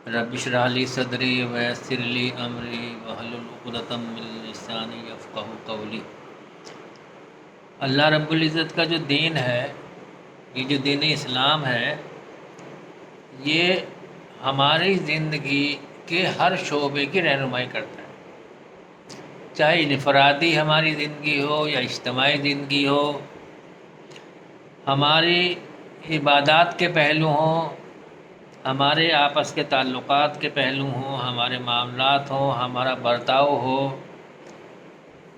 رب اشرح لی صدری ویسر لی امری واحلل عقدۃ من لسانی یفقہوا قولی۔ اللہ رب العزت کا جو دین ہے، یہ جو دین اسلام ہے، یہ ہماری زندگی کے ہر شعبے کی رہنمائی کرتا ہے، چاہے انفرادی ہماری زندگی ہو یا اجتماعی زندگی ہو، ہماری عبادات کے پہلو ہوں، ہمارے آپس کے تعلقات کے پہلو ہوں، ہمارے معاملات ہوں، ہمارا برتاؤ ہو،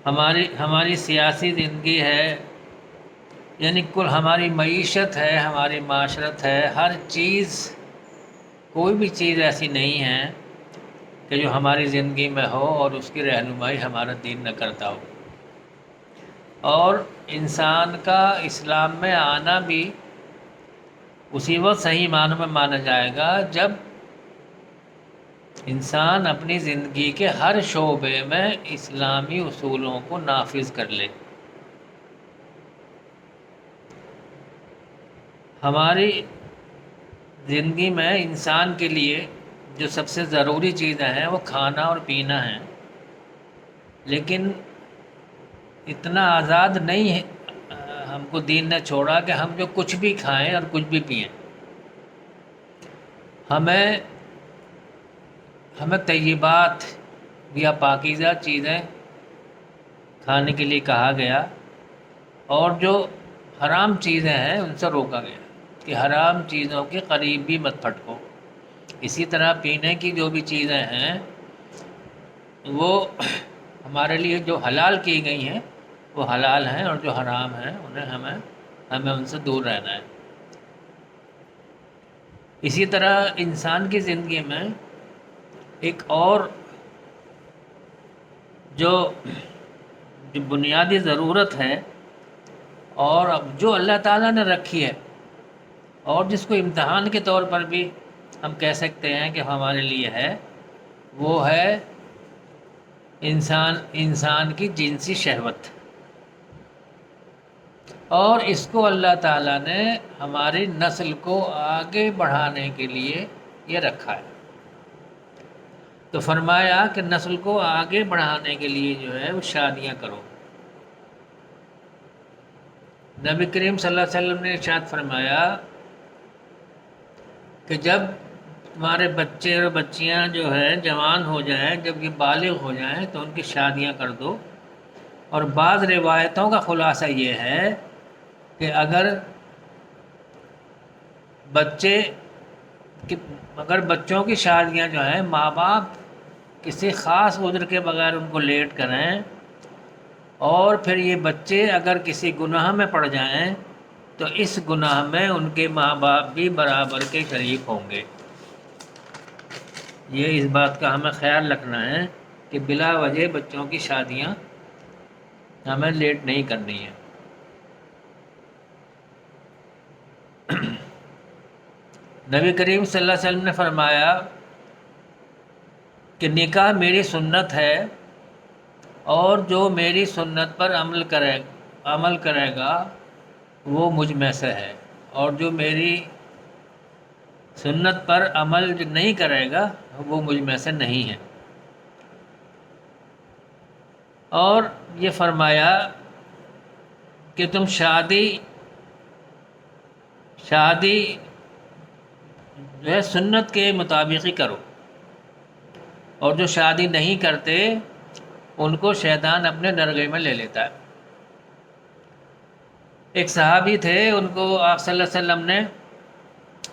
ہماری سیاسی زندگی ہے، یعنی کل ہماری معیشت ہے، ہماری معاشرت ہے، ہر چیز، کوئی بھی چیز ایسی نہیں ہے کہ جو ہماری زندگی میں ہو اور اس کی رہنمائی ہمارا دین نہ کرتا ہو۔ اور انسان کا اسلام میں آنا بھی اسی وقت صحیح معنوں میں مانا جائے گا جب انسان اپنی زندگی کے ہر شعبے میں اسلامی اصولوں کو نافذ کر لے۔ ہماری زندگی میں انسان کے لیے جو سب سے ضروری چیزیں ہیں وہ کھانا اور پینا ہیں، لیکن اتنا آزاد نہیں ہے ہم کو دین نے چھوڑا کہ ہم جو کچھ بھی کھائیں اور کچھ بھی پئیں۔ ہمیں طیبات یا پاکیزہ چیزیں کھانے کے لیے کہا گیا، اور جو حرام چیزیں ہیں ان سے روکا گیا کہ حرام چیزوں کے قریب بھی مت پھٹکو۔ اسی طرح پینے کی جو بھی چیزیں ہیں وہ ہمارے لیے جو حلال کی گئی ہیں وہ حلال ہیں، اور جو حرام ہیں انہیں ہمیں ان سے دور رہنا ہے۔ اسی طرح انسان کی زندگی میں ایک اور جو بنیادی ضرورت ہے، اور اب جو اللہ تعالیٰ نے رکھی ہے، اور جس کو امتحان کے طور پر بھی ہم کہہ سکتے ہیں کہ ہمارے لیے ہے، وہ ہے انسان کی جنسی شہوت۔ اور اس کو اللہ تعالیٰ نے ہماری نسل کو آگے بڑھانے کے لیے یہ رکھا ہے۔ تو فرمایا کہ نسل کو آگے بڑھانے کے لیے جو ہے وہ شادیاں کرو۔ نبی کریم صلی اللہ علیہ وسلم نے ارشاد فرمایا کہ جب تمہارے بچے اور بچیاں جو ہے جوان ہو جائیں، جب یہ بالغ ہو جائیں تو ان کی شادیاں کر دو۔ اور بعض روایتوں کا خلاصہ یہ ہے کہ اگر بچوں کی شادیاں جو ہیں ماں باپ کسی خاص عذر کے بغیر ان کو لیٹ کریں، اور پھر یہ بچے اگر کسی گناہ میں پڑ جائیں تو اس گناہ میں ان کے ماں باپ بھی برابر کے شریک ہوں گے۔ یہ اس بات کا ہمیں خیال رکھنا ہے کہ بلا وجہ بچوں کی شادیاں ہمیں لیٹ نہیں کرنی ہے۔ نبی کریم صلی اللہ علیہ وسلم نے فرمایا کہ نکاح میری سنت ہے، اور جو میری سنت پر عمل کرے گا وہ مجھ میں سے ہے، اور جو میری سنت پر عمل نہیں کرے گا وہ مجھ میں سے نہیں ہے۔ اور یہ فرمایا کہ تم شادی جو ہے سنت کے مطابق ہی کرو، اور جو شادی نہیں کرتے ان کو شیطان اپنے درگاہ میں لے لیتا ہے۔ ایک صحابی تھے، ان کو آپ صلی اللہ علیہ وسلم نے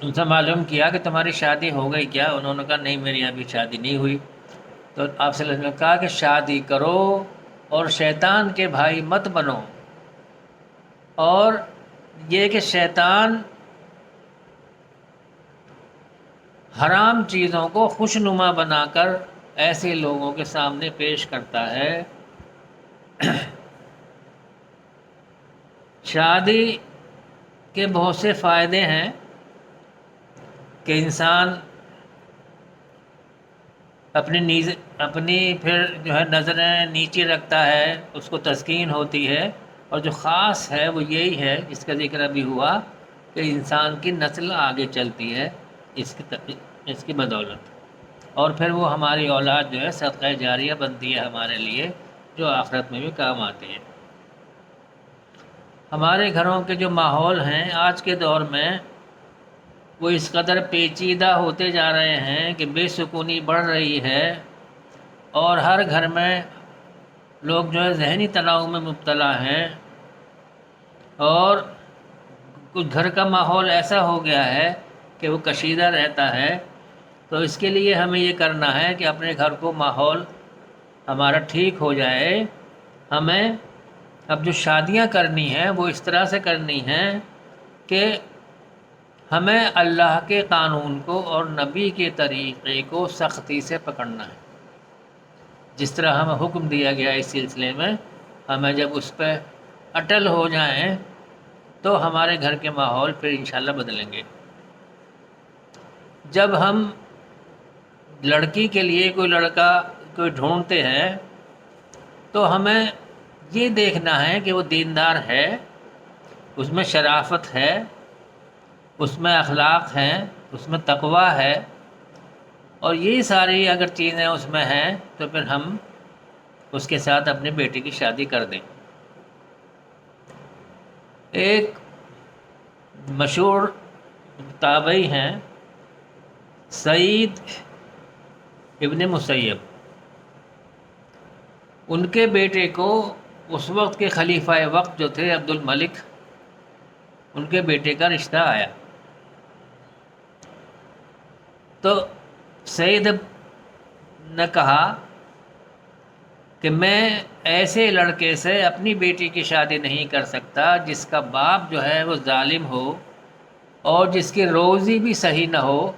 ان سے معلوم کیا کہ تمہاری شادی ہو گئی کیا؟ انہوں نے کہا نہیں، میری ابھی شادی نہیں ہوئی۔ تو آپ صلی اللہ علیہ وسلم نے کہا کہ شادی کرو اور شیطان کے بھائی مت بنو، اور یہ کہ شیطان حرام چیزوں کو خوشنما بنا کر ایسے لوگوں کے سامنے پیش کرتا ہے۔ شادی کے بہت سے فائدے ہیں کہ انسان اپنی پھر جو ہے نظریں نیچے رکھتا ہے، اس کو تسکین ہوتی ہے، اور جو خاص ہے وہ یہی ہے جس کا ذکر ابھی ہوا کہ انسان کی نسل آگے چلتی ہے اس کی بدولت۔ اور پھر وہ ہماری اولاد جو ہے صدقہ جاریہ بنتی ہے ہمارے لیے، جو آخرت میں بھی کام آتی ہے۔ ہمارے گھروں کے جو ماحول ہیں آج کے دور میں وہ اس قدر پیچیدہ ہوتے جا رہے ہیں کہ بے سکونی بڑھ رہی ہے، اور ہر گھر میں لوگ جو ہے ذہنی تناؤ میں مبتلا ہیں، اور کچھ گھر کا ماحول ایسا ہو گیا ہے کہ وہ کشیدہ رہتا ہے۔ تو اس کے لیے ہمیں یہ کرنا ہے کہ اپنے گھر کو ماحول ہمارا ٹھیک ہو جائے۔ ہمیں اب جو شادیاں کرنی ہیں وہ اس طرح سے کرنی ہیں کہ ہمیں اللہ کے قانون کو اور نبی کے طریقے کو سختی سے پکڑنا ہے۔ جس طرح ہمیں حکم دیا گیا اس سلسلے میں، ہمیں جب اس پہ اٹل ہو جائیں تو ہمارے گھر کے ماحول پھر انشاءاللہ بدلیں گے۔ جب ہم لڑکی کے لیے کوئی لڑکا کوئی ڈھونڈتے ہیں تو ہمیں یہ دیکھنا ہے کہ وہ دیندار ہے، اس میں شرافت ہے، اس میں اخلاق ہیں، اس میں تقویٰ ہے، اور یہ ساری اگر چیزیں اس میں ہیں تو پھر ہم اس کے ساتھ اپنی بیٹی کی شادی کر دیں۔ ایک مشہور تابعی ہیں سعید ابن مسیب، ان کے بیٹے کو اس وقت کے خلیفہ وقت جو تھے عبد الملک، ان کے بیٹے کا رشتہ آیا۔ تو سعید نے کہا کہ میں ایسے لڑکے سے اپنی بیٹی کی شادی نہیں کر سکتا جس کا باپ جو ہے وہ ظالم ہو، اور جس کی روزی بھی صحیح نہ ہو،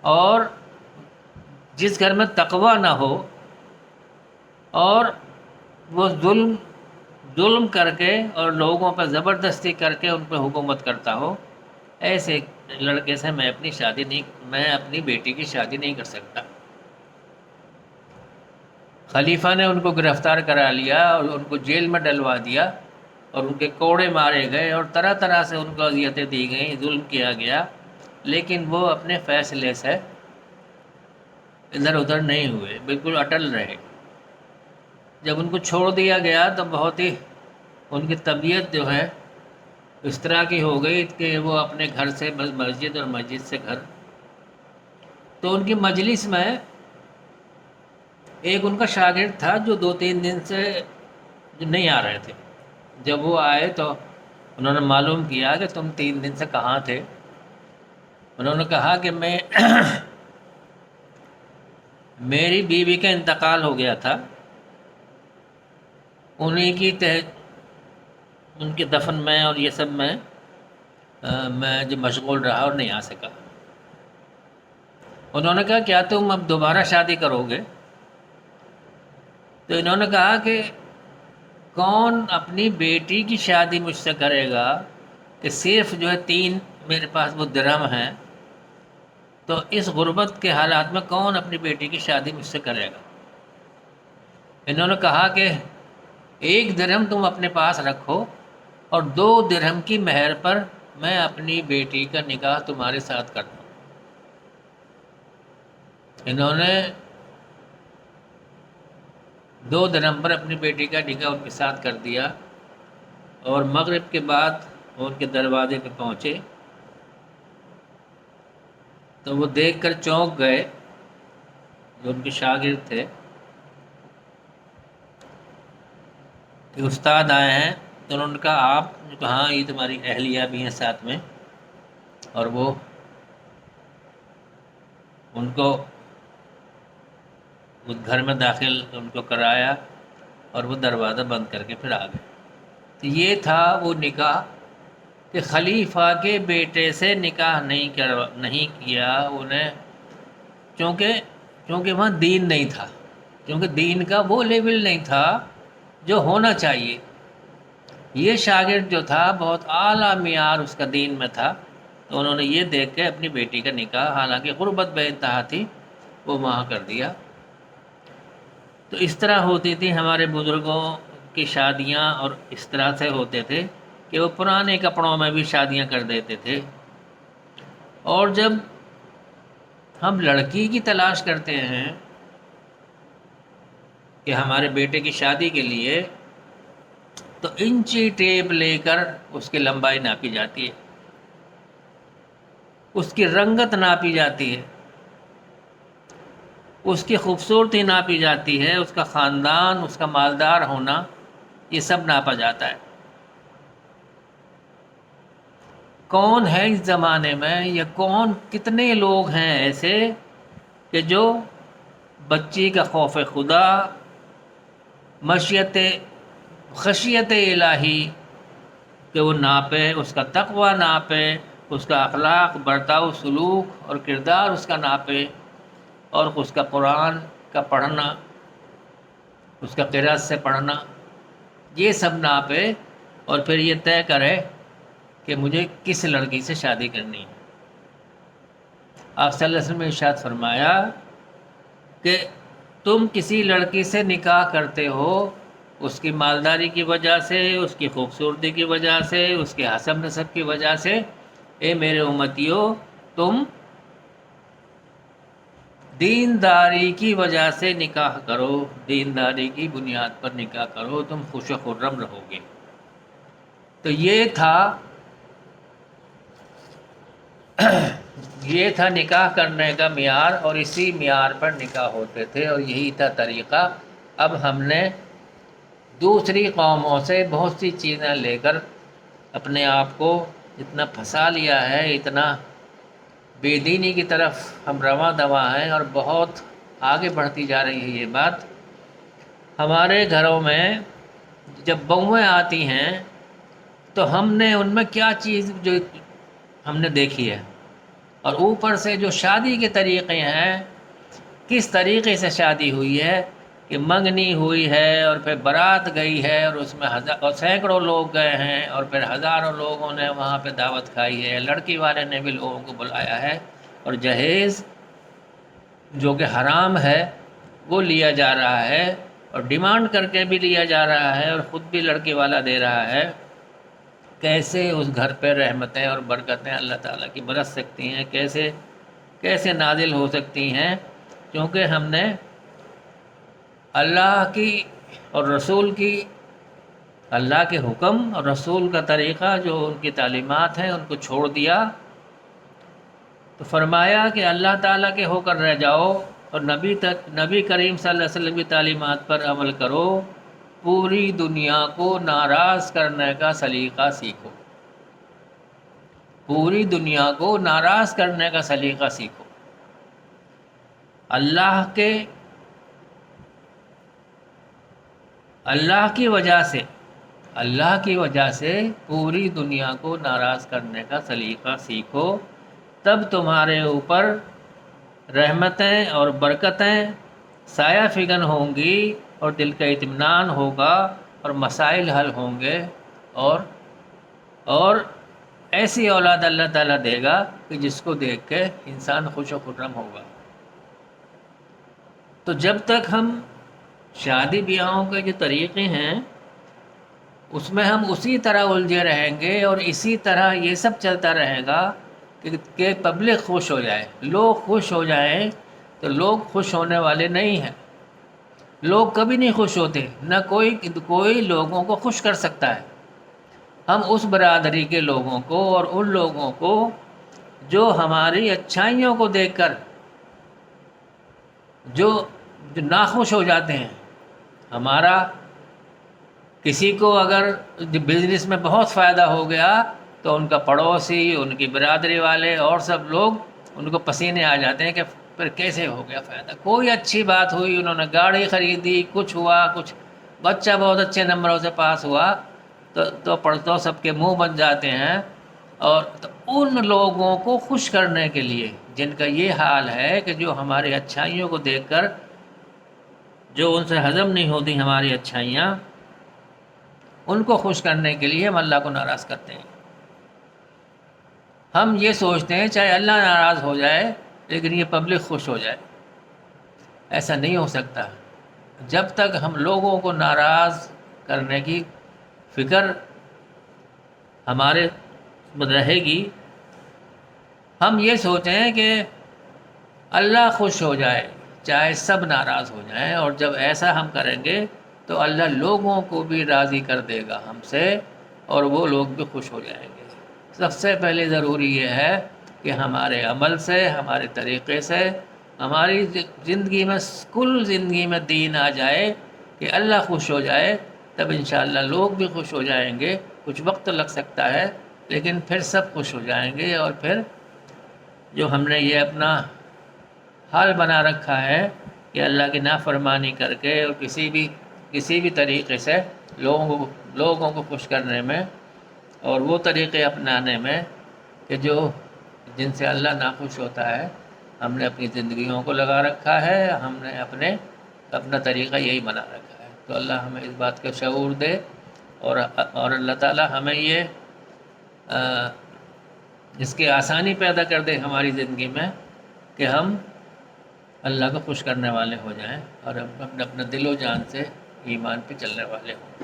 اور جس گھر میں تقویٰ نہ ہو، اور وہ ظلم کر کے اور لوگوں پہ زبردستی کر کے ان پہ حکومت کرتا ہو۔ ایسے لڑکے سے میں اپنی بیٹی کی شادی نہیں کر سکتا۔ خلیفہ نے ان کو گرفتار کرا لیا اور ان کو جیل میں ڈلوا دیا، اور ان کے کوڑے مارے گئے، اور طرح طرح سے ان کو اذیتیں دی گئیں، ظلم کیا گیا، لیکن وہ اپنے فیصلے سے ادھر ادھر نہیں ہوئے، بالکل اٹل رہے۔ جب ان کو چھوڑ دیا گیا تو بہت ہی ان کی طبیعت جو ہے اس طرح کی ہو گئی کہ وہ اپنے گھر سے مسجد اور مسجد سے گھر۔ تو ان کی مجلس میں ایک ان کا شاگرد تھا جو 2-3 دن سے نہیں آ رہے تھے۔ جب وہ آئے تو انہوں نے معلوم کیا کہ تم 3 دن سے کہاں تھے؟ انہوں نے کہا کہ میری بیوی کا انتقال ہو گیا تھا، انہیں ان کے دفن میں اور یہ سب میں جو مشغول رہا اور نہیں آ سکا۔ انہوں نے کہا کیا تم اب دوبارہ شادی کرو گے؟ تو انہوں نے کہا کہ کون اپنی بیٹی کی شادی مجھ سے کرے گا کہ صرف جو ہے 3 میرے پاس وہ درہم ہیں، تو اس غربت کے حالات میں کون اپنی بیٹی کی شادی مجھ سے کرے گا؟ انہوں نے کہا کہ 1 درہم تم اپنے پاس رکھو، اور 2 درہم کی مہر پر میں اپنی بیٹی کا نکاح تمہارے ساتھ کرتا ہوں۔ انہوں نے 2 درہم پر اپنی بیٹی کا نکاح ان کے ساتھ کر دیا، اور مغرب کے بعد وہ ان کے دروازے پہ پہنچے تو وہ دیکھ کر چونک گئے، جو ان کے شاگرد تھے، کہ استاد آئے ہیں۔ تو انہوں نے کہا آپ؟ ہاں یہ تمہاری اہلیہ بھی ہیں ساتھ میں، اور وہ ان کو اس گھر میں داخل ان کو کرایا، اور وہ دروازہ بند کر کے پھر آ گئے۔ تو یہ تھا وہ نکاح کہ خلیفہ کے بیٹے سے نکاح نہیں کیا انہیں، چونکہ وہاں دین نہیں تھا، کیونکہ دین کا وہ لیول نہیں تھا جو ہونا چاہیے۔ یہ شاگرد جو تھا بہت اعلیٰ معیار اس کا دین میں تھا، تو انہوں نے یہ دیکھ کے اپنی بیٹی کا نکاح، حالانکہ غربت بے انتہا تھی، وہ وہاں کر دیا۔ تو اس طرح ہوتی تھی ہمارے بزرگوں کی شادیاں، اور اس طرح سے ہوتے تھے کہ وہ پرانے کپڑوں میں بھی شادیاں کر دیتے تھے۔ اور جب ہم لڑکی کی تلاش کرتے ہیں کہ ہمارے بیٹے کی شادی کے لیے، تو انچی ٹیپ لے کر اس کی لمبائی ناپی جاتی ہے، اس کی رنگت ناپی جاتی ہے، اس کی خوبصورتی ناپی جاتی ہے، اس کا خاندان، اس کا مالدار ہونا، یہ سب ناپا جاتا ہے۔ کون ہے اس زمانے میں، یا کتنے لوگ ہیں ایسے کہ جو بچی کا خوف خدا، خشیت الہی کہ وہ ناپے، اس کا تقوی ناپے، اس کا اخلاق، برتاؤ، سلوک اور کردار اس کا ناپے، اور اس کا قرآن کا پڑھنا، اس کا قرأت سے پڑھنا، یہ سب ناپے، اور پھر یہ طے کرے کہ مجھے کس لڑکی سے شادی کرنی ہے۔ آپ صلی اللہ علیہ وسلم نے ارشاد فرمایا کہ تم کسی لڑکی سے نکاح کرتے ہو اس کی مالداری کی وجہ سے، اس کی خوبصورتی کی وجہ سے، اس کے حسب نسب کی وجہ سے، اے میرے امتیو، تم دینداری کی وجہ سے نکاح کرو، دینداری کی بنیاد پر نکاح کرو، تم خوش و خرم رہو گے۔ تو یہ تھا نکاح کرنے کا معیار، اور اسی معیار پر نکاح ہوتے تھے، اور یہی تھا طریقہ۔ اب ہم نے دوسری قوموں سے بہت سی چیزیں لے کر اپنے آپ کو اتنا پھنسا لیا ہے، اتنا بے دینی کی طرف ہم رواں دواں ہیں، اور بہت آگے بڑھتی جا رہی ہے یہ بات۔ ہمارے گھروں میں جب بہویں آتی ہیں تو ہم نے ان میں کیا چیز جو ہم نے دیکھی ہے، اور اوپر سے جو شادی کے طریقے ہیں، کس طریقے سے شادی ہوئی ہے کہ منگنی ہوئی ہے، اور پھر بارات گئی ہے، اور اس میں سینکڑوں لوگ گئے ہیں، اور پھر ہزاروں لوگوں نے وہاں پہ دعوت کھائی ہے، لڑکی والے نے بھی لوگوں کو بلایا ہے، اور جہیز جو کہ حرام ہے وہ لیا جا رہا ہے، اور ڈیمانڈ کر کے بھی لیا جا رہا ہے، اور خود بھی لڑکی والا دے رہا ہے۔ کیسے اس گھر پہ رحمتیں اور برکتیں اللہ تعالیٰ کی برس سکتی ہیں، کیسے نازل ہو سکتی ہیں، کیونکہ ہم نے اللہ کی اور رسول کی، اللہ کے حکم اور رسول کا طریقہ جو ان کی تعلیمات ہیں ان کو چھوڑ دیا۔ تو فرمایا کہ اللہ تعالیٰ کے ہو کر رہ جاؤ، اور نبی کریم صلی اللہ علیہ وسلم کی تعلیمات پر عمل کرو، پوری دنیا کو ناراض کرنے کا سلیقہ سیکھو، پوری دنیا کو ناراض کرنے کا سلیقہ سیکھو۔ اللہ کی وجہ سے پوری دنیا کو ناراض کرنے کا سلیقہ سیکھو، تب تمہارے اوپر رحمتیں اور برکتیں سایہ فگن ہوں گی، اور دل کا اطمینان ہوگا، اور مسائل حل ہوں گے، اور ایسی اولاد اللہ تعالیٰ دے گا کہ جس کو دیکھ کے انسان خوش و خرم ہوگا۔ تو جب تک ہم شادی بیاہوں کے جو طریقے ہیں اس میں ہم اسی طرح الجھے رہیں گے، اور اسی طرح یہ سب چلتا رہے گا کہ پبلک خوش ہو جائے، لوگ خوش ہو جائیں، تو لوگ خوش ہونے والے نہیں ہیں۔ لوگ کبھی نہیں خوش ہوتے، نہ کوئی لوگوں کو خوش کر سکتا ہے۔ ہم اس برادری کے لوگوں کو، اور ان لوگوں کو جو ہماری اچھائیوں کو دیکھ کر جو ناخوش ہو جاتے ہیں۔ ہمارا کسی کو اگر بزنس میں بہت فائدہ ہو گیا تو ان کا پڑوسی، ان کی برادری والے اور سب لوگ ان کو پسینے آ جاتے ہیں کہ پھر کیسے ہو گیا فائدہ۔ کوئی اچھی بات ہوئی، انہوں نے گاڑی خریدی، کچھ ہوا، کچھ بچہ بہت اچھے نمبروں سے پاس ہوا، تو سب کے منہ بن جاتے ہیں۔ اور تو ان لوگوں کو خوش کرنے کے لیے جن کا یہ حال ہے کہ جو ہماری اچھائیوں کو دیکھ کر جو ان سے ہضم نہیں ہوتی ہماری اچھائیاں، ان کو خوش کرنے کے لیے ہم اللہ کو ناراض کرتے ہیں۔ ہم یہ سوچتے ہیں چاہے اللہ ناراض ہو جائے لیکن یہ پبلک خوش ہو جائے۔ ایسا نہیں ہو سکتا۔ جب تک ہم لوگوں کو ناراض کرنے کی فکر ہمارے رہے گی، ہم یہ سوچیں کہ اللہ خوش ہو جائے چاہے سب ناراض ہو جائیں، اور جب ایسا ہم کریں گے تو اللہ لوگوں کو بھی راضی کر دے گا ہم سے، اور وہ لوگ بھی خوش ہو جائیں گے۔ سب سے پہلے ضروری یہ ہے کہ ہمارے عمل سے، ہمارے طریقے سے، ہماری زندگی میں، کل زندگی میں دین آ جائے کہ اللہ خوش ہو جائے، تب انشاءاللہ لوگ بھی خوش ہو جائیں گے۔ کچھ وقت لگ سکتا ہے لیکن پھر سب خوش ہو جائیں گے، اور پھر جو ہم نے یہ اپنا حال بنا رکھا ہے کہ اللہ کی نافرمانی کر کے اور کسی بھی طریقے سے لوگوں کو خوش کرنے میں، اور وہ طریقے اپنانے میں کہ جن سے اللہ ناخوش ہوتا ہے، ہم نے اپنی زندگیوں کو لگا رکھا ہے، ہم نے اپنا طریقہ یہی بنا رکھا ہے۔ تو اللہ ہمیں اس بات کا شعور دے، اور اللہ تعالی ہمیں یہ اس کی آسانی پیدا کر دے ہماری زندگی میں کہ ہم اللہ کو خوش کرنے والے ہو جائیں، اور اپنے دل و جان سے ایمان پہ چلنے والے ہوں۔